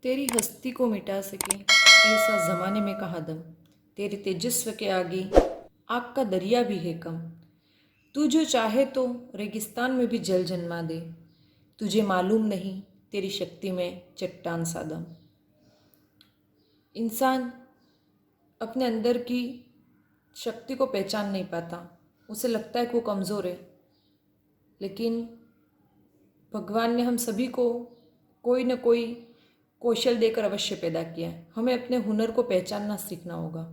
तेरी हस्ती को मिटा सके ऐसा ज़माने में कहाँ दम। तेरे तेजस्व के आगे आग का दरिया भी है कम। तू जो चाहे तो रेगिस्तान में भी जल जन्मा दे। तुझे मालूम नहीं तेरी शक्ति में चट्टान सा दम। इंसान अपने अंदर की शक्ति को पहचान नहीं पाता। उसे लगता है कि वो कमज़ोर है, लेकिन भगवान ने हम सभी को कोई न कोई कौशल देकर अवश्य पैदा किया है। हमें अपने हुनर को पहचानना सीखना होगा।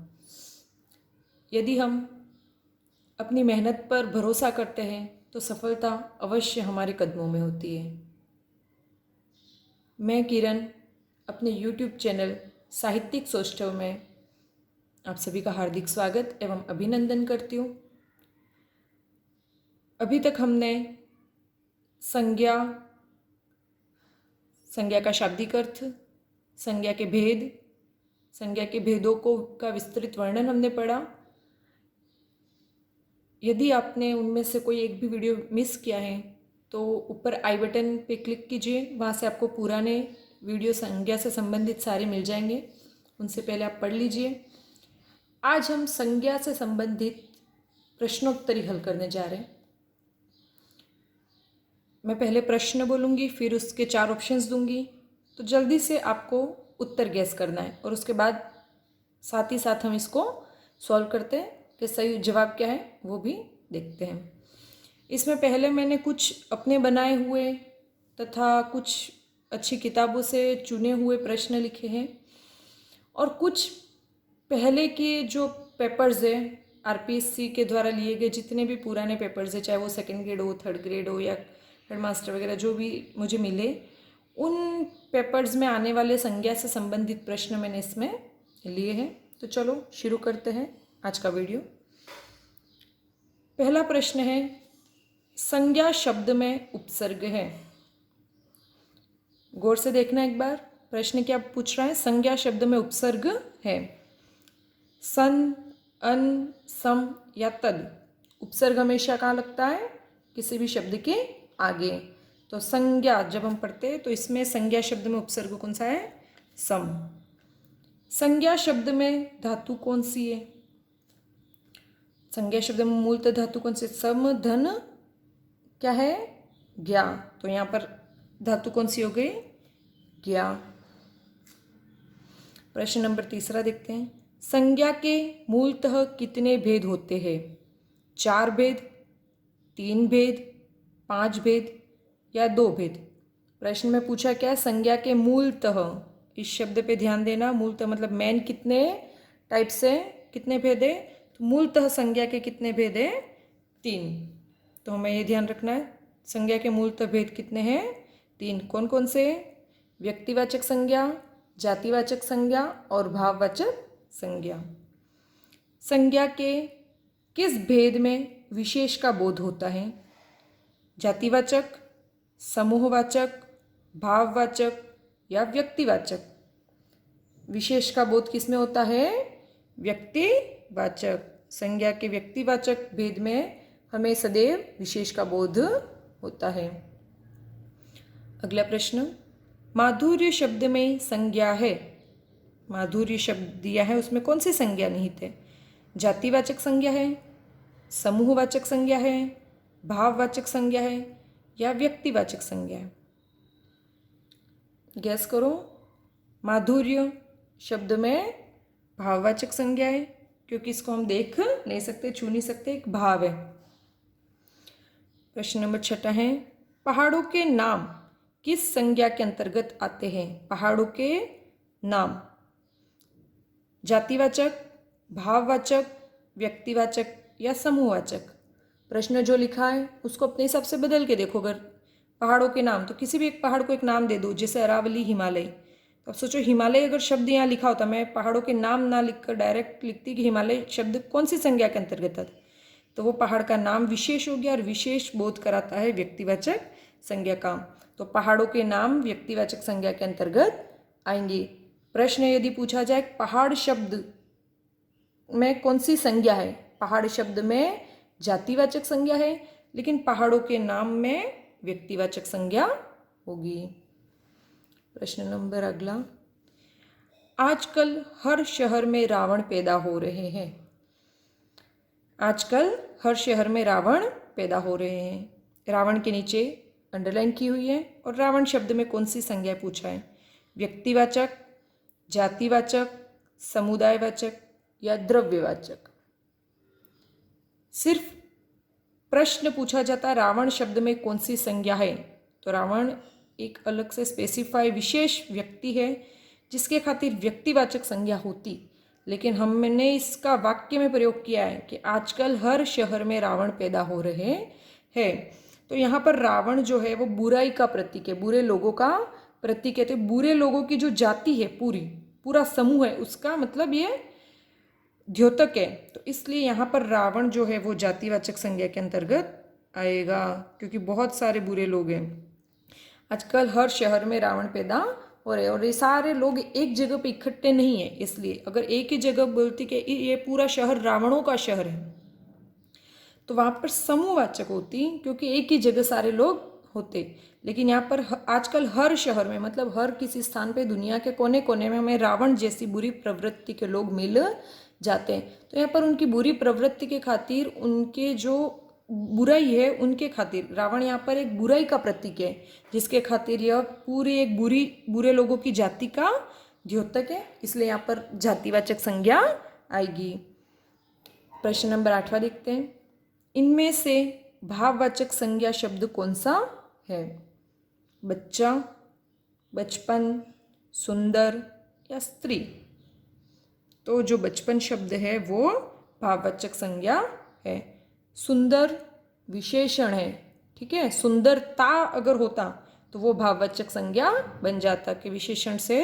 यदि हम अपनी मेहनत पर भरोसा करते हैं तो सफलता अवश्य हमारे कदमों में होती है। मैं किरण अपने YouTube चैनल साहित्यिक सौष्ठव में आप सभी का हार्दिक स्वागत एवं अभिनंदन करती हूँ। अभी तक हमने संज्ञा का शाब्दिक अर्थ, संज्ञा के भेद, संज्ञा के भेदों का विस्तृत वर्णन हमने पढ़ा। यदि आपने उनमें से कोई एक भी वीडियो मिस किया है तो ऊपर आई बटन पे क्लिक कीजिए, वहाँ से आपको पुराने वीडियो संज्ञा से संबंधित सारे मिल जाएंगे। उनसे पहले आप पढ़ लीजिए। आज हम संज्ञा से संबंधित प्रश्नोत्तरी हल करने जा रहे हैं। मैं पहले प्रश्न बोलूँगी, फिर उसके 4 ऑप्शंस दूंगी, तो जल्दी से आपको उत्तर गैस करना है और उसके बाद साथ ही साथ हम इसको सॉल्व करते हैं कि सही जवाब क्या है वो भी देखते हैं। इसमें पहले मैंने कुछ अपने बनाए हुए तथा कुछ अच्छी किताबों से चुने हुए प्रश्न लिखे हैं और कुछ पहले के जो पेपर्स है आरपीएससी के द्वारा लिए गए जितने भी पुराने पेपर्स है, चाहे वो सेकेंड ग्रेड हो, थर्ड ग्रेड हो या हेडमास्टर वगैरह जो भी मुझे मिले, उन पेपर्स में आने वाले संज्ञा से संबंधित प्रश्न मैंने इसमें लिए हैं। तो चलो शुरू करते हैं आज का वीडियो। पहला प्रश्न है, संज्ञा शब्द में उपसर्ग है। गौर से देखना एक बार, प्रश्न क्या पूछ रहा है। संज्ञा शब्द में उपसर्ग है। सन, अन, सम या तद। उपसर्ग हमेशा कहाँ लगता है? किसी भी शब्द के आगे। तो संज्ञा जब हम पढ़ते हैं तो इसमें संज्ञा शब्द में उपसर्ग कौन सा है? सम। संज्ञा शब्द में धातु कौन सी है? संज्ञा शब्द में मूलतः धातु कौन सी? सम, धन, क्या है? ज्ञा। तो यहाँ पर धातु कौन सी हो गई? ज्ञा। प्रश्न नंबर 3 देखते हैं। संज्ञा के मूलतः कितने भेद होते हैं? 4 भेद, 3 भेद, 5 भेद या 2 भेद? प्रश्न में पूछा क्या है? संज्ञा के मूलतः, इस शब्द पे ध्यान देना। मूलतः मतलब मैन कितने टाइप से, कितने भेद है? तो मूलतः संज्ञा के कितने भेद है? 3। तो हमें ये ध्यान रखना है, संज्ञा के मूलतः भेद कितने हैं? 3। कौन कौन से? व्यक्तिवाचक संज्ञा, जातिवाचक संज्ञा और भाववाचक संज्ञा। संज्ञा के किस भेद में विशेष का बोध होता है? जातिवाचक, समूहवाचक, भाववाचक या व्यक्तिवाचक? विशेष का बोध किसमें होता है? व्यक्तिवाचक। संज्ञा के व्यक्तिवाचक भेद में हमें सदैव विशेष का बोध होता है। अगला प्रश्न, माधुर्य शब्द में संज्ञा है। माधुर्य शब्द दिया है, उसमें कौन सी संज्ञा निहित है? जातिवाचक संज्ञा है, समूहवाचक संज्ञा है, भाववाचक संज्ञा है या व्यक्तिवाचक संज्ञा है? गैस करो। माधुर्य शब्द में भाववाचक संज्ञा है, क्योंकि इसको हम देख नहीं सकते, छू नहीं सकते, एक भाव है। प्रश्न नंबर 6 है, पहाड़ों के नाम किस संज्ञा के अंतर्गत आते हैं? पहाड़ों के नाम जातिवाचक, भाववाचक, व्यक्तिवाचक या समूहवाचक? प्रश्न जो लिखा है उसको अपने हिसाब से बदल के देखो। अगर पहाड़ों के नाम, तो किसी भी एक पहाड़ को एक नाम दे दो, जैसे अरावली, हिमालय। तो अब सोचो, हिमालय अगर शब्द यहाँ लिखा होता, मैं पहाड़ों के नाम ना लिखकर डायरेक्ट लिखती कि हिमालय शब्द कौन सी संज्ञा के अंतर्गत आता, तो वो पहाड़ का नाम विशेष हो गया और विशेष बोध कराता है व्यक्तिवाचक संज्ञा का। तो पहाड़ों के नाम व्यक्तिवाचक संज्ञा के अंतर्गत आएंगे। प्रश्न यदि पूछा जाए पहाड़ शब्द में कौन सी संज्ञा है? पहाड़ शब्द में जातिवाचक संज्ञा है, लेकिन पहाड़ों के नाम में व्यक्तिवाचक संज्ञा होगी। प्रश्न नंबर अगला, आजकल हर शहर में रावण पैदा हो रहे हैं। आजकल हर शहर में रावण पैदा हो रहे हैं। रावण के नीचे अंडरलाइन की हुई है और रावण शब्द में कौन सी संज्ञा पूछा है? व्यक्तिवाचक, जातिवाचक, समुदायवाचक या द्रव्यवाचक। सिर्फ प्रश्न पूछा जाता रावण शब्द में कौन सी संज्ञा है, तो रावण एक अलग से स्पेसिफाई विशेष व्यक्ति है जिसके खातिर व्यक्तिवाचक संज्ञा होती, लेकिन हमने इसका वाक्य में प्रयोग किया है कि आजकल हर शहर में रावण पैदा हो रहे हैं। तो यहाँ पर रावण जो है वो बुराई का प्रतीक है, बुरे लोगों का प्रतीक है। तो बुरे लोगों की जो जाति है, पूरा समूह है, उसका मतलब ये द्योतक है। तो इसलिए यहाँ पर रावण जो है वो जातिवाचक संज्ञा के अंतर्गत आएगा, क्योंकि बहुत सारे बुरे लोग हैं। आजकल हर शहर में रावण पैदा हो रहे हैं और ये सारे लोग एक जगह पे इकट्ठे नहीं है। इसलिए अगर एक ही जगह बोलती कि ये पूरा शहर रावणों का शहर है, तो वहाँ पर समूहवाचक होती, क्योंकि एक ही जगह सारे लोग होते। लेकिन यहाँ पर आजकल हर शहर में मतलब हर किसी स्थान पे दुनिया के कोने कोने में हमें रावण जैसी बुरी प्रवृत्ति के लोग मिल जाते हैं। तो यहाँ पर उनकी बुरी प्रवृत्ति के खातिर, उनके जो बुराई है उनके खातिर, रावण यहाँ पर एक बुराई का प्रतीक है जिसके खातिर यह पूरे एक बुरे लोगों की जाति का द्योतक है। इसलिए यहाँ पर जातिवाचक संज्ञा आएगी। प्रश्न नंबर 8वां देखते हैं। इनमें से भाववाचक संज्ञा शब्द कौन सा है? बच्चा, बचपन, सुंदर या स्त्री। तो जो बचपन शब्द है वो भाववाचक संज्ञा है। सुंदर विशेषण है, ठीक है। सुंदरता अगर होता तो वो भाववाचक संज्ञा बन जाता कि विशेषण से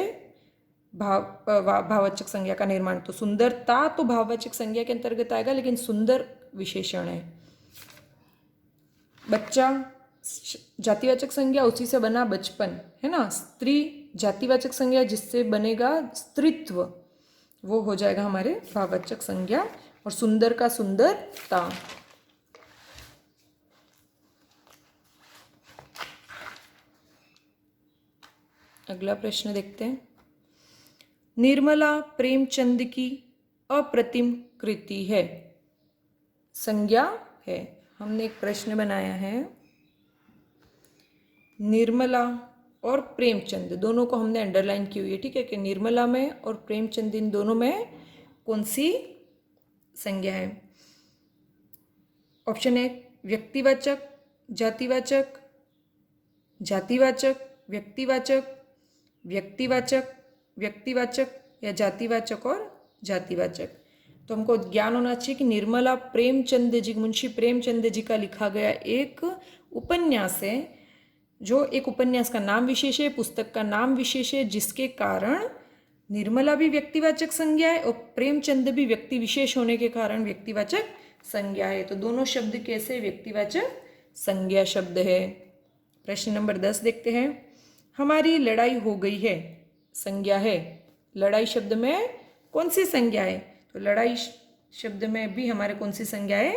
भाववाचक संज्ञा का निर्माण। तो सुंदरता तो भाववाचक संज्ञा के अंतर्गत आएगा, लेकिन सुंदर विशेषण है। बच्चा जातिवाचक संज्ञा, उसी से बना बचपन, है ना। स्त्री जातिवाचक संज्ञा, जिससे बनेगा स्त्रीत्व, वो हो जाएगा हमारे भाववाचक संज्ञा। और सुंदर का सुंदरता। अगला प्रश्न देखते हैं। निर्मला प्रेमचंद की अप्रतिम कृति है, संज्ञा है। हमने एक प्रश्न बनाया है, निर्मला और प्रेमचंद दोनों को हमने अंडरलाइन की हुई है, ठीक है, कि निर्मला में और प्रेमचंद इन दोनों में कौन सी संज्ञा है। ऑप्शन ए व्यक्तिवाचक, जातिवाचक, जातिवाचक, व्यक्तिवाचक, व्यक्तिवाचक, व्यक्तिवाचक या जातिवाचक और जातिवाचक। तो हमको ज्ञान होना चाहिए कि निर्मला प्रेमचंद जी, मुंशी प्रेमचंद जी का लिखा गया एक उपन्यास है, जो एक उपन्यास का नाम विशेष है, पुस्तक का नाम विशेष है, जिसके कारण निर्मला भी व्यक्तिवाचक संज्ञा है और प्रेमचंद भी व्यक्ति विशेष होने के कारण व्यक्तिवाचक संज्ञा है। तो दोनों शब्द कैसे व्यक्तिवाचक संज्ञा शब्द है। प्रश्न नंबर 10 देखते हैं। हमारी लड़ाई हो गई है, संज्ञा है। लड़ाई शब्द में कौन सी संज्ञा है? तो लड़ाई शब्द में भी हमारे कौन सी संज्ञा है?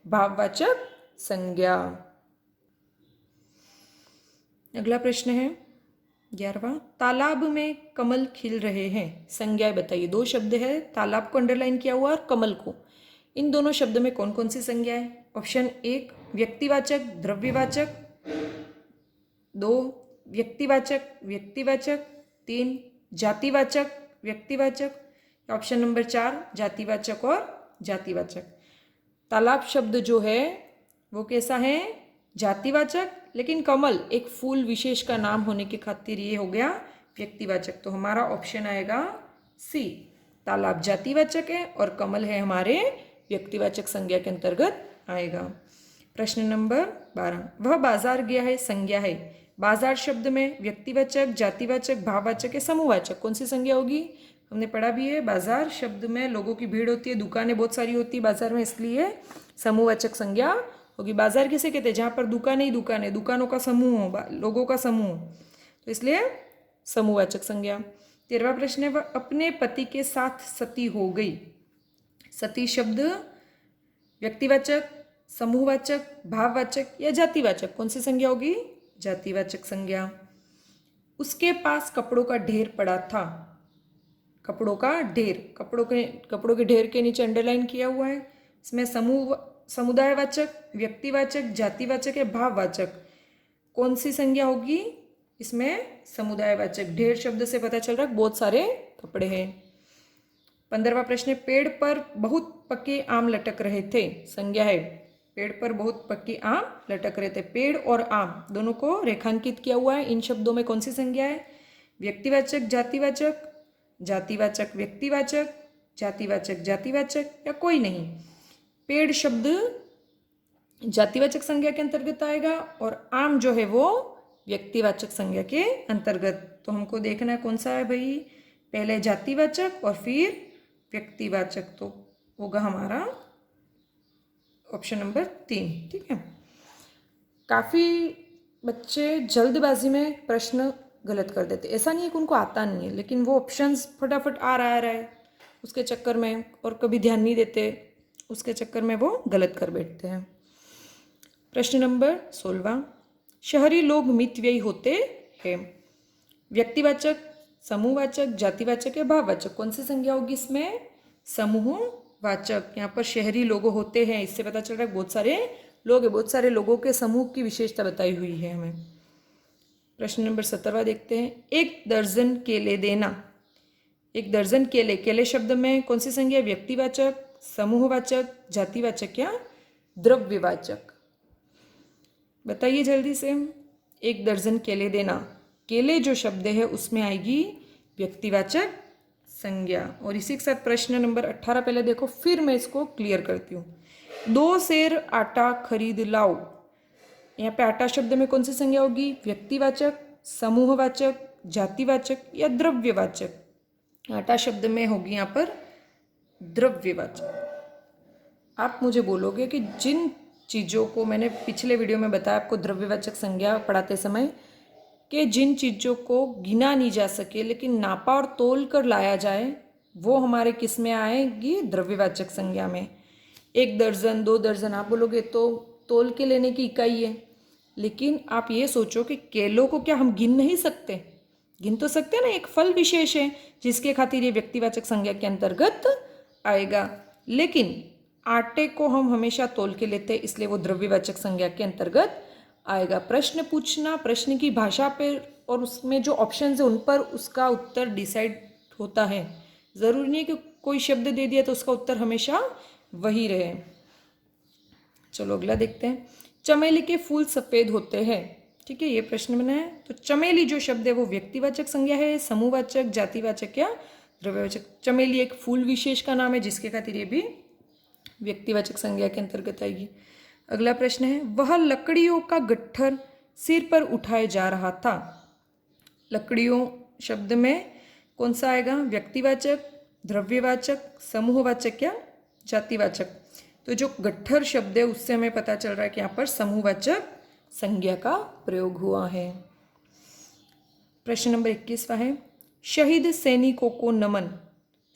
भाववाचक संज्ञा। अगला प्रश्न है 11वां। तालाब में कमल खिल रहे हैं, संज्ञाएं बताइए। दो शब्द है, तालाब को अंडरलाइन किया हुआ और कमल को। इन दोनों शब्द में कौन कौन सी संज्ञा है? ऑप्शन 1 व्यक्तिवाचक द्रव्यवाचक, 2 व्यक्तिवाचक व्यक्तिवाचक, 3 जातिवाचक व्यक्तिवाचक, ऑप्शन नंबर 4 जातिवाचक और जातिवाचक। तालाब शब्द जो है वो कैसा है? जातिवाचक, लेकिन कमल एक फूल विशेष का नाम होने के खातिर ये हो गया व्यक्तिवाचक। तो हमारा ऑप्शन आएगा सी, तालाब जातिवाचक है और कमल है हमारे व्यक्तिवाचक संज्ञा के अंतर्गत आएगा। प्रश्न नंबर 12। वह बाजार गया है, संज्ञा है। बाजार शब्द में व्यक्तिवाचक, जातिवाचक, भाववाचक या समूहवाचक कौन सी संज्ञा होगी? हमने पढ़ा भी है, बाजार शब्द में लोगों की भीड़ होती है, दुकानें बहुत सारी होती है बाजार में, इसलिए समूहवाचक संज्ञा होगी। बाजार किसे कहते हैं? जहाँ पर दुकानें ही दुकानें, दुकानों का समूह हो, लोगों का समूह, तो इसलिए समूहवाचक संज्ञा। 13वां प्रश्न है, वह अपने पति के साथ सती हो गई। सती शब्द व्यक्तिवाचक, समूहवाचक, भाववाचक या जातिवाचक कौन सी संज्ञा होगी? जातिवाचक संज्ञा। उसके पास कपड़ों का ढेर पड़ा था, कपड़ों का ढेर, कपड़ों के ढेर के नीचे अंडरलाइन किया हुआ है। इसमें समुदायवाचक, व्यक्तिवाचक, जातिवाचक या भाववाचक कौन सी संज्ञा होगी? इसमें समुदायवाचक। ढेर शब्द से पता चल रहा है बहुत सारे कपड़े हैं। 15वां प्रश्न है, पेड़ पर बहुत पके आम लटक रहे थे। संज्ञा है, पेड़ पर बहुत पके आम लटक रहे थे। पेड़ और आम दोनों को रेखांकित किया हुआ है। इन शब्दों में कौन सी संज्ञा है? व्यक्तिवाचक, जातिवाचक, जातिवाचक, व्यक्तिवाचक, जातिवाचक, जातिवाचक या कोई नहीं। पेड़ शब्द जातिवाचक संज्ञा के अंतर्गत आएगा और आम जो है वो व्यक्तिवाचक संज्ञा के अंतर्गत। तो हमको देखना है कौन सा है भाई, पहले जातिवाचक और फिर व्यक्तिवाचक, तो होगा हमारा ऑप्शन नंबर 3। ठीक है। काफ़ी बच्चे जल्दबाजी में प्रश्न गलत कर देते। ऐसा नहीं है कि उनको आता नहीं है, लेकिन वो ऑप्शंस फटाफट आ रहा है उसके चक्कर में, और कभी ध्यान नहीं देते, उसके चक्कर में वो गलत कर बैठते हैं। प्रश्न नंबर 16, शहरी लोग मितव्ययी होते हैं। व्यक्तिवाचक, समूहवाचक, जातिवाचक या भाववाचक कौन सी संज्ञा होगी इसमें? समूहवाचक। यहाँ पर शहरी लोग होते हैं, इससे पता चल रहा है बहुत सारे लोग हैं, बहुत सारे लोगों के समूह की विशेषता बताई हुई है हमें। प्रश्न नंबर 17वां देखते हैं, 1 दर्जन केले देना। 1 दर्जन केले, केले शब्द में कौन सी संज्ञा? व्यक्तिवाचक, समूहवाचक, जातिवाचक या द्रव्यवाचक? बताइए जल्दी से। 1 दर्जन केले देना, केले जो शब्द है उसमें आएगी व्यक्तिवाचक संज्ञा। और इसी के साथ प्रश्न नंबर 18 पहले देखो, फिर मैं इसको क्लियर करती हूँ। 2 सेर आटा खरीद लाओ, यहाँ पे आटा शब्द में कौन सी संज्ञा होगी? व्यक्तिवाचक, समूहवाचक, जातिवाचक या द्रव्यवाचक? आटा शब्द में होगी यहाँ पर द्रव्यवाचक। आप मुझे बोलोगे कि जिन चीज़ों को मैंने पिछले वीडियो में बताया आपको द्रव्यवाचक संज्ञा पढ़ाते समय, कि जिन चीज़ों को गिना नहीं जा सके लेकिन नापा और तोल कर लाया जाए, वो हमारे किस में आएगी? द्रव्यवाचक संज्ञा में। 1 दर्जन, 2 दर्जन आप बोलोगे तो तोल के लेने की इकाई है, लेकिन आप ये सोचो कि केलों को क्या हम गिन नहीं सकते? गिन तो सकते हैं ना, एक फल विशेष है जिसके खातिर ये व्यक्तिवाचक संज्ञा के अंतर्गत आएगा। लेकिन आटे को हम हमेशा तोल के लेते हैं, इसलिए वो द्रव्यवाचक संज्ञा के अंतर्गत आएगा। प्रश्न पूछना, प्रश्न की भाषा पर और उसमें जो ऑप्शन है उन पर उसका उत्तर डिसाइड होता है। ज़रूरी नहीं है कि कोई शब्द दे दिया तो उसका उत्तर हमेशा वही रहे। चलो अगला देखते हैं, चमेली के फूल सफ़ेद होते हैं। ठीक है, ये प्रश्न बना है। तो चमेली जो शब्द है वो व्यक्तिवाचक संज्ञा है, समूहवाचक, जातिवाचक या द्रव्यवाचक? चमेली एक फूल विशेष का नाम है जिसके खातिर ये भी व्यक्तिवाचक संज्ञा के अंतर्गत आएगी। अगला प्रश्न है, वह लकड़ियों का गट्ठर सिर पर उठाए जा रहा था। लकड़ियों शब्द में कौन सा आएगा? व्यक्तिवाचक, द्रव्यवाचक, समूहवाचक या जातिवाचक? तो जो गट्ठर शब्द है उससे हमें पता चल रहा है कि यहाँ पर समूहवाचक संज्ञा का प्रयोग हुआ है। प्रश्न नंबर 21वां है, शहीद सैनिकों को नमन।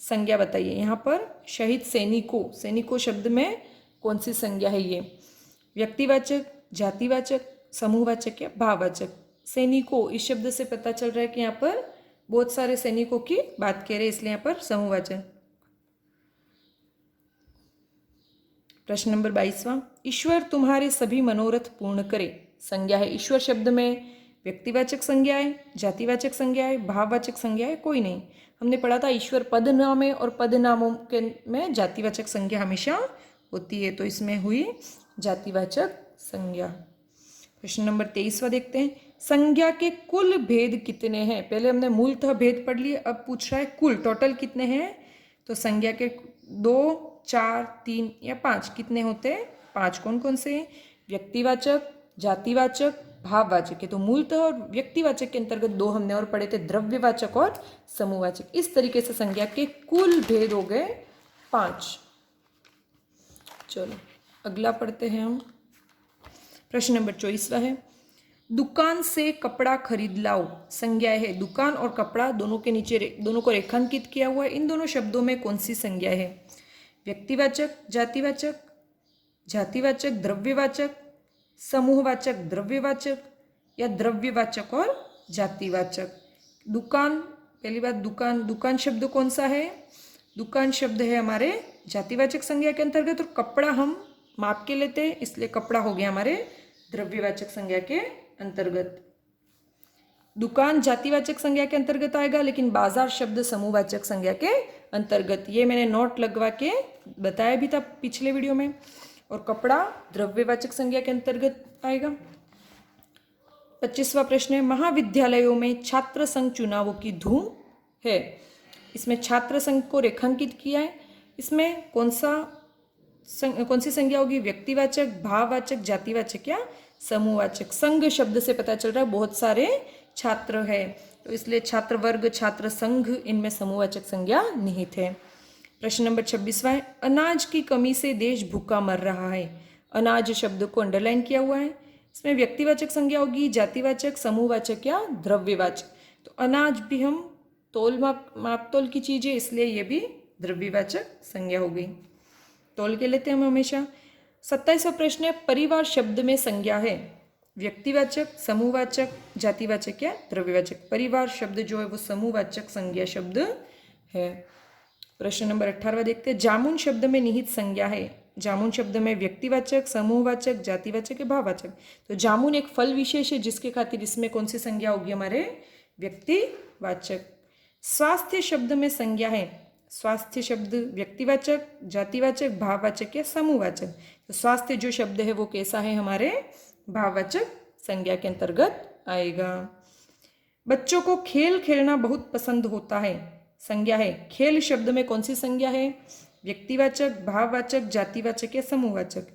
संज्ञा बताइए। यहाँ पर शहीद सैनिकों, सैनिकों शब्द में कौन सी संज्ञा है? ये व्यक्तिवाचक, जातिवाचक, समूहवाचक या भाववाचक? सैनिकों इस शब्द से पता चल रहा है कि यहाँ पर बहुत सारे सैनिकों की बात कह रहे हैं, इसलिए यहाँ पर समूहवाचक। प्रश्न नंबर 22वां, ईश्वर तुम्हारे सभी मनोरथ पूर्ण करे। संज्ञा है, ईश्वर शब्द में व्यक्तिवाचक संज्ञा है, जातिवाचक संज्ञा है, भाववाचक संज्ञा है, कोई नहीं। हमने पढ़ा था ईश्वर पद नाम है और पद नामों के में जातिवाचक संज्ञा हमेशा होती है, तो इसमें हुई जातिवाचक संज्ञा। प्रश्न नंबर 23वां देखते हैं, संज्ञा के कुल भेद कितने हैं? पहले हमने मूलतः भेद पढ़ लिए, अब पूछ रहा है कुल टोटल कितने हैं। तो संज्ञा के 2, 4, 3 या 5 कितने होते हैं? 5। कौन कौन से? व्यक्तिवाचक, जातिवाचक, भाववाचक है। तो मूलतः और व्यक्तिवाचक के अंतर्गत 2 हमने और पढ़े थे, द्रव्यवाचक और समूहवाचक। इस तरीके से संज्ञा के कुल भेद हो गए 5। चलो अगला पढ़ते हैं हम। प्रश्न नंबर 24वां है, दुकान से कपड़ा खरीद लाओ। संज्ञा है, दुकान और कपड़ा दोनों के नीचे दोनों को रेखांकित किया हुआ है। इन दोनों शब्दों में कौन सी संज्ञा है? व्यक्तिवाचक, जातिवाचक, जातिवाचक, द्रव्यवाचक, समूहवाचक, द्रव्यवाचक या द्रव्यवाचक और जातिवाचक? दुकान पहली बात दुकान, दुकान शब्द कौन सा है? दुकान शब्द है हमारे जातिवाचक संज्ञा के अंतर्गत, और कपड़ा हम माप के लेते हैं, इसलिए कपड़ा हो गया हमारे द्रव्यवाचक संज्ञा के अंतर्गत। दुकान जातिवाचक संज्ञा के अंतर्गत आएगा, लेकिन बाजार शब्द समूहवाचक संज्ञा के अंतर्गत। ये मैंने नोट लगवा के बताया भी था पिछले वीडियो में। और कपड़ा द्रव्यवाचक संज्ञा के अंतर्गत आएगा। 25वां प्रश्न है, महाविद्यालयों में छात्र संघ चुनावों की धूम है। इसमें छात्र संघ को रेखांकित किया है। इसमें कौन सी संज्ञा होगी? व्यक्तिवाचक, भाववाचक, जातिवाचक या समूहवाचक? संघ शब्द से पता चल रहा है बहुत सारे छात्र है, तो इसलिए छात्र वर्ग, छात्र संघ, इनमें समूहवाचक संज्ञा निहित है। प्रश्न नंबर 26वां है, अनाज की कमी से देश भूखा मर रहा है। अनाज शब्द को अंडरलाइन किया हुआ है। इसमें व्यक्तिवाचक संज्ञा होगी, जातिवाचक, समूहवाचक या द्रव्यवाचक। तो अनाज भी हम माप तोल की चीज़ है, इसलिए ये भी द्रव्यवाचक संज्ञा हो गई। तोल के लेते हैं हम हमेशा। 27वां प्रश्न है, परिवार शब्द में संज्ञा है व्यक्तिवाचक, समूहवाचक, जातिवाचक या द्रव्यवाचक? परिवार शब्द जो है वो समूहवाचक संज्ञा शब्द है। प्रश्न नंबर 18वां देखते हैं, जामुन शब्द में निहित संज्ञा है। जामुन शब्द में व्यक्तिवाचक, समूहवाचक, जातिवाचक या भाववाचक? तो जामुन एक फल विशेष है, जिसके खातिर इसमें कौन सी संज्ञा होगी? हमारे व्यक्तिवाचक। स्वास्थ्य शब्द में संज्ञा है। स्वास्थ्य शब्द व्यक्तिवाचक, जातिवाचक, भाववाचक या समूहवाचक? तो स्वास्थ्य जो शब्द है वो कैसा है? हमारे भाववाचक संज्ञा के अंतर्गत आएगा। बच्चों को खेल खेलना बहुत पसंद होता है। संज्ञा है। खेल शब्द में कौन सी संज्ञा है? व्यक्तिवाचक, भाववाचक, जातिवाचक या समूहवाचक?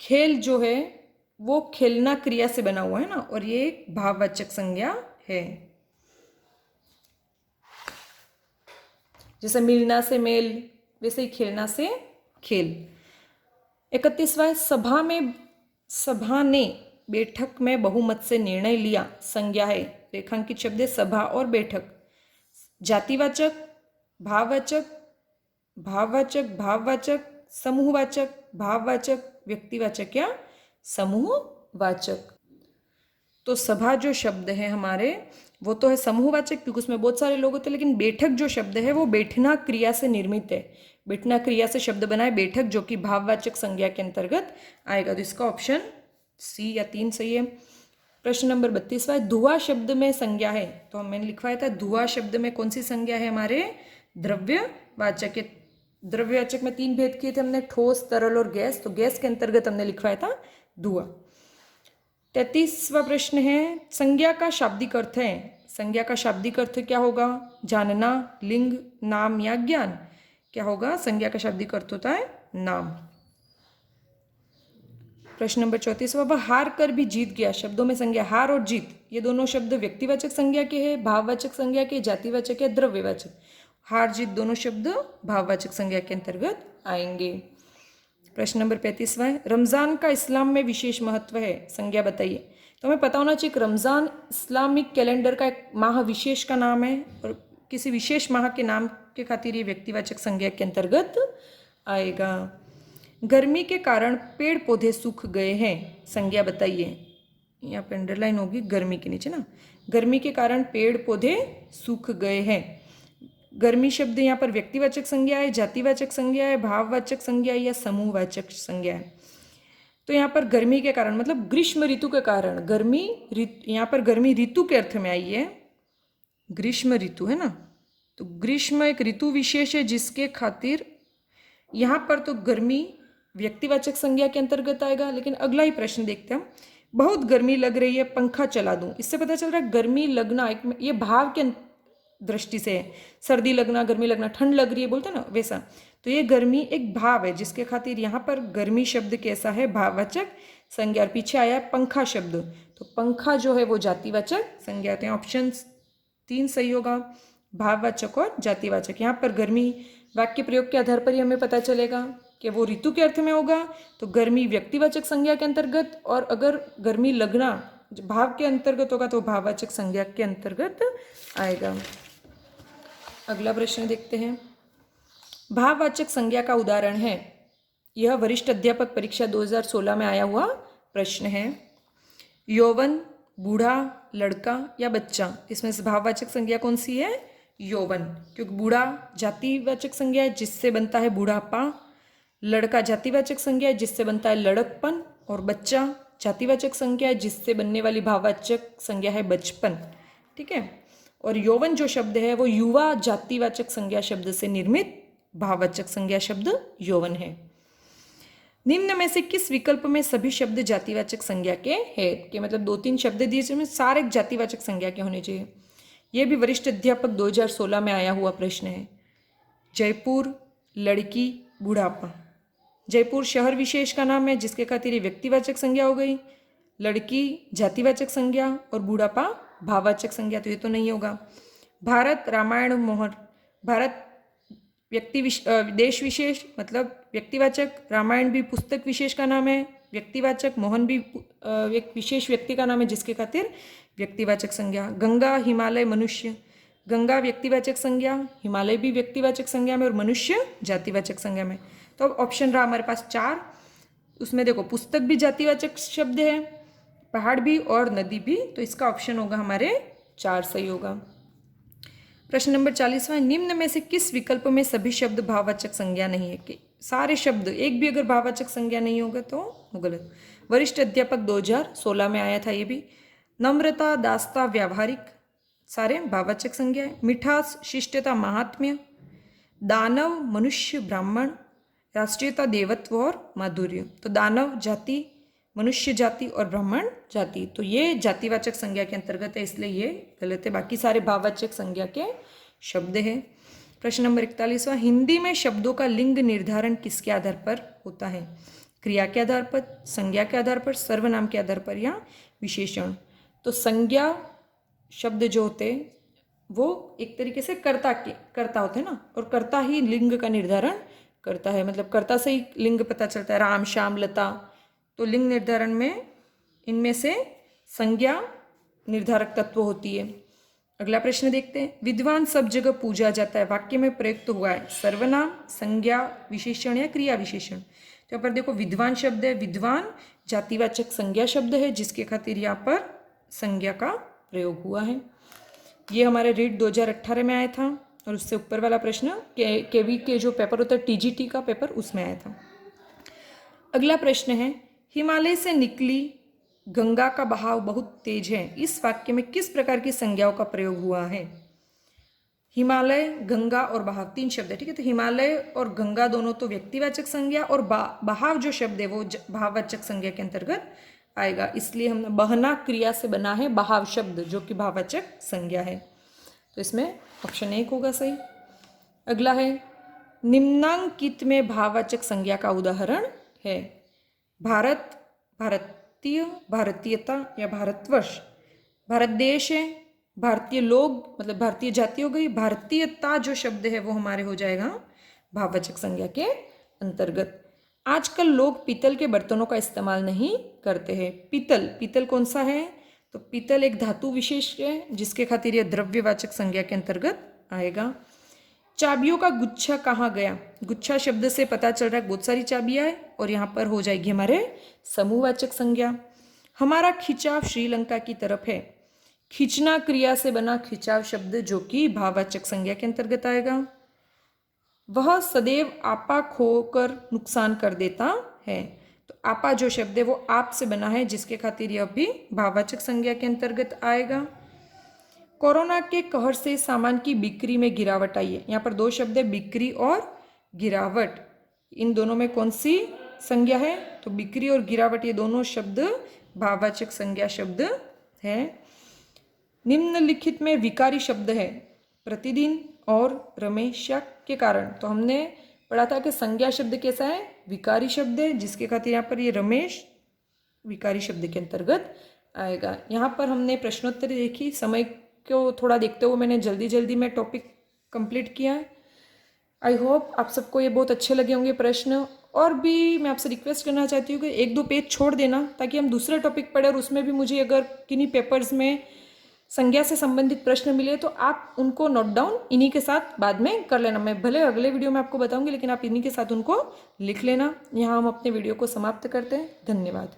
खेल जो है वो खेलना क्रिया से बना हुआ है ना, और ये एक भाववाचक संज्ञा है। जैसे मिलना से मेल, वैसे ही खेलना से खेल। 31वां, सभा ने बैठक में बहुमत से निर्णय लिया। संज्ञा है। रेखांकित शब्द है सभा और बैठक। जातिवाचक, भाववाचक, भाववाचक, समूहवाचक, भाववाचक, व्यक्तिवाचक या समूहवाचक? तो सभा जो शब्द है हमारे वो तो है समूहवाचक, क्योंकि उसमें बहुत सारे लोग होते हैं, लेकिन बैठक जो शब्द है वो बैठना क्रिया से निर्मित है। बैठना क्रिया से शब्द बना है बैठक, जो कि भाववाचक संज्ञा के अंतर्गत आएगा। तो इसका ऑप्शन सी या 3 सही है। प्रश्न नंबर 32वां, धुआं शब्द में संज्ञा है। तो मैंने लिखवाया था धुआं शब्द में कौन सी संज्ञा है? हमारे द्रव्यवाचक। द्रव्यवाचक में 3 भेद किए थे हमने, ठोस, तरल और गैस। तो गैस के अंतर्गत हमने लिखवाया था धुआं। 33वां प्रश्न है, संज्ञा का शाब्दिक अर्थ है। संज्ञा का शाब्दिक अर्थ क्या होगा? जानना, लिंग, नाम या ज्ञान? क्या होगा? संज्ञा का शाब्दिक अर्थ होता है नाम। प्रश्न नंबर 34वां, वह हार कर भी जीत गया। शब्दों में संज्ञा हार और जीत, ये दोनों शब्द व्यक्तिवाचक संज्ञा के हैं, भाववाचक संज्ञा के, जातिवाचक या द्रव्यवाचक? हार जीत दोनों शब्द भाववाचक संज्ञा के अंतर्गत आएंगे। प्रश्न नंबर 35वां, रमज़ान का इस्लाम में विशेष महत्व है। संज्ञा बताइए। तो हमें पता होना चाहिए कि रमज़ान इस्लामिक कैलेंडर का एक माह विशेष का नाम है, और किसी विशेष माह के नाम के खातिर ये व्यक्तिवाचक संज्ञा के अंतर्गत आएगा। गर्मी के कारण पेड़ पौधे सूख गए हैं। संज्ञा बताइए। यहाँ पे अंडरलाइन होगी गर्मी के नीचे ना। गर्मी के कारण पेड़ पौधे सूख गए हैं। गर्मी शब्द यहाँ पर व्यक्तिवाचक संज्ञा है, जातिवाचक संज्ञा है, भाववाचक संज्ञा है या समूहवाचक संज्ञा है? तो यहाँ पर गर्मी के कारण मतलब ग्रीष्म ऋतु के कारण, गर्मी ऋतु, यहाँ पर गर्मी ऋतु के अर्थ में आई है। ग्रीष्म ऋतु है ना, तो ग्रीष्म एक ऋतु विशेष है, जिसके खातिर यहाँ पर तो गर्मी व्यक्तिवाचक संज्ञा के अंतर्गत आएगा। लेकिन अगला ही प्रश्न देखते हैं हम। बहुत गर्मी लग रही है, पंखा चला दूं। इससे पता चल रहा है गर्मी लगना एक ये भाव के दृष्टि से है। सर्दी लगना, गर्मी लगना, ठंड लग रही है बोलते हैं ना, वैसा। तो ये गर्मी एक भाव है, जिसके खातिर यहाँ पर गर्मी शब्द कैसा है? भाववाचक संज्ञा। और पीछे आया है पंखा शब्द, तो पंखा जो है वो जातिवाचक संज्ञा। तो ऑप्शन 3 सही होगा, भाववाचक और जातिवाचक। यहाँ पर गर्मी वाक्य प्रयोग के आधार पर ही हमें पता चलेगा कि वो ऋतु के अर्थ में होगा, तो गर्मी व्यक्तिवाचक संज्ञा के अंतर्गत, और अगर गर्मी लगना भाव के अंतर्गत होगा तो भाववाचक संज्ञा के अंतर्गत आएगा। अगला प्रश्न देखते हैं। भाववाचक संज्ञा का उदाहरण है। यह वरिष्ठ अध्यापक परीक्षा 2016 में आया हुआ प्रश्न है। यौवन, बूढ़ा, लड़का या बच्चा, इसमें से भाववाचक संज्ञा कौन सी है? यौवन, क्योंकि बूढ़ा जातिवाचक संज्ञा है जिससे बनता है बूढ़ापा, लड़का जातिवाचक संज्ञा है जिससे बनता है लड़कपन, और बच्चा जातिवाचक संज्ञा है जिससे बनने वाली भाववाचक संज्ञा है बचपन। ठीक है, और यौवन जो शब्द है वो युवा जातिवाचक संज्ञा शब्द से निर्मित भाववाचक संज्ञा शब्द यौवन है। निम्न में से किस विकल्प में सभी शब्द जातिवाचक संज्ञा के हैं? कि मतलब 2-3 शब्द दिए जिसमें सारे जातिवाचक संज्ञा के होने चाहिए। यह भी वरिष्ठ अध्यापक 2016 में आया हुआ प्रश्न है। जयपुर, लड़की, बुढ़ापा। जयपुर शहर विशेष का नाम है जिसके खातिर ये व्यक्तिवाचक संज्ञा हो गई, लड़की जातिवाचक संज्ञा और बुढ़ापा भाववाचक संज्ञा, तो ये तो नहीं होगा। भारत, रामायण, मोहर। भारत देश विशेष मतलब व्यक्तिवाचक, रामायण भी पुस्तक विशेष का नाम है व्यक्तिवाचक, मोहन भी एक विशेष व्यक्ति का नाम है जिसके खातिर व्यक्तिवाचक संज्ञा। गंगा, हिमालय, मनुष्य। गंगा व्यक्तिवाचक संज्ञा, हिमालय भी व्यक्तिवाचक संज्ञा में और मनुष्य जातिवाचक संज्ञा में। तो अब ऑप्शन रहा हमारे पास 4, उसमें देखो पुस्तक भी जातिवाचक शब्द है, पहाड़ भी और नदी भी, तो इसका ऑप्शन होगा हमारे 4 सही होगा। प्रश्न नंबर 40वां, निम्न में से किस विकल्प में सभी शब्द भाववाचक संज्ञा नहीं है? कि सारे शब्द एक भी अगर भाववाचक संज्ञा नहीं होगा तो गलत। वरिष्ठ अध्यापक 2016 में आया था ये भी। नम्रता, दास्ता, व्यावहारिक, सारे भाववाचक संज्ञा है। मिठास, शिष्टता, महात्म्य। दानव, मनुष्य, ब्राह्मण। राष्ट्रीयता, देवत्व और माधुर्य। तो दानव जाति, मनुष्य जाति और ब्राह्मण जाति, तो ये जातिवाचक संज्ञा के अंतर्गत है, इसलिए ये गलत है। बाकी सारे भाववाचक संज्ञा के शब्द है। प्रश्न नंबर 41वां, हिंदी में शब्दों का लिंग निर्धारण किसके आधार पर होता है? क्रिया के आधार पर, संज्ञा के आधार पर, सर्वनाम के आधार पर या विशेषण? तो संज्ञा शब्द जो होते वो एक तरीके से कर्ता होते हैं ना, और कर्ता ही लिंग का निर्धारण करता है, मतलब कर्ता से ही लिंग पता चलता है। राम, श्याम, लता, तो लिंग निर्धारण में इनमें से संज्ञा निर्धारक तत्व होती है। अगला प्रश्न देखते हैं। विद्वान सब जगह पूजा जाता है वाक्य में प्रयुक्त हुआ है सर्वनाम, संज्ञा, विशेषण या क्रिया विशेषण? तो यहाँ पर देखो विद्वान शब्द है, विद्वान जातिवाचक संज्ञा शब्द है जिसके खातिर यहाँ पर संज्ञा का प्रयोग हुआ है। ये हमारे रीट 2018 में आया था, और उससे ऊपर वाला प्रश्न केवी के जो पेपर होता है टीजीटी का पेपर, उसमें आया था। अगला प्रश्न है, हिमालय से निकली गंगा का बहाव बहुत तेज है, इस वाक्य में किस प्रकार की संज्ञाओं का प्रयोग हुआ है? हिमालय, गंगा और बहाव 3 शब्द है, ठीक है। तो हिमालय और गंगा दोनों तो व्यक्तिवाचक संज्ञा, और बहाव जो शब्द है वो भाववाचक संज्ञा के अंतर्गत आएगा, इसलिए हमने बहना क्रिया से बना है बहाव शब्द जो कि भाववाचक संज्ञा है, तो इसमें ऑप्शन 1 होगा सही। अगला है, निम्नांकित में भाववाचक संज्ञा का उदाहरण है? भारत, भारतीय, भारतीयता या भारतवर्ष। भारत देश है, भारतीय लोग मतलब भारतीय जाति हो गई, भारतीयता जो शब्द है वो हमारे हो जाएगा भाववाचक संज्ञा के अंतर्गत। आजकल लोग पीतल के बर्तनों का इस्तेमाल नहीं करते हैं। पीतल कौन सा है? तो पीतल एक धातु विशेष है जिसके खातिर यह द्रव्यवाचक संज्ञा के अंतर्गत आएगा। चाबियों का गुच्छा कहाँ गया? गुच्छा शब्द से पता चल रहा है बहुत सारी चाबियाँ है, और यहाँ पर हो जाएगी हमारे समूहवाचक संज्ञा। हमारा खिंचाव श्रीलंका की तरफ है। खींचना क्रिया से बना खिंचाव शब्द जो कि भाववाचक संज्ञा के अंतर्गत आएगा। वह सदैव आपा खोकर नुकसान कर देता है। तो आपा जो शब्द है वो आप से बना है जिसके खातिर यह भी भाववाचक संज्ञा के अंतर्गत आएगा। कोरोना के कहर से सामान की बिक्री में गिरावट आई है। यहाँ पर 2 शब्द है, बिक्री और गिरावट। इन दोनों में कौन सी संज्ञा है? तो बिक्री और गिरावट ये दोनों शब्द भाववाचक संज्ञा शब्द है। निम्नलिखित में विकारी शब्द है प्रतिदिन और रमेशा के कारण। तो हमने पढ़ा था कि संज्ञा शब्द कैसा है? विकारी शब्द है, जिसके खातिर यहाँ पर ये रमेश विकारी शब्द के अंतर्गत आएगा। यहाँ पर हमने प्रश्नोत्तरी देखी, समय को थोड़ा देखते हुए मैंने जल्दी में टॉपिक कंप्लीट किया है। आई होप आप सबको ये बहुत अच्छे लगे होंगे प्रश्न। और भी मैं आपसे रिक्वेस्ट करना चाहती हूँ कि 1-2 पेज छोड़ देना ताकि हम दूसरा टॉपिक पढ़ें, और उसमें भी मुझे अगर किन्हीं पेपर्स में संज्ञा से संबंधित प्रश्न मिले तो आप उनको नोट डाउन इन्हीं के साथ बाद में कर लेना। मैं भले अगले वीडियो में आपको बताऊंगी, लेकिन आप इन्हीं के साथ उनको लिख लेना। यहाँ हम अपने वीडियो को समाप्त करते हैं। धन्यवाद।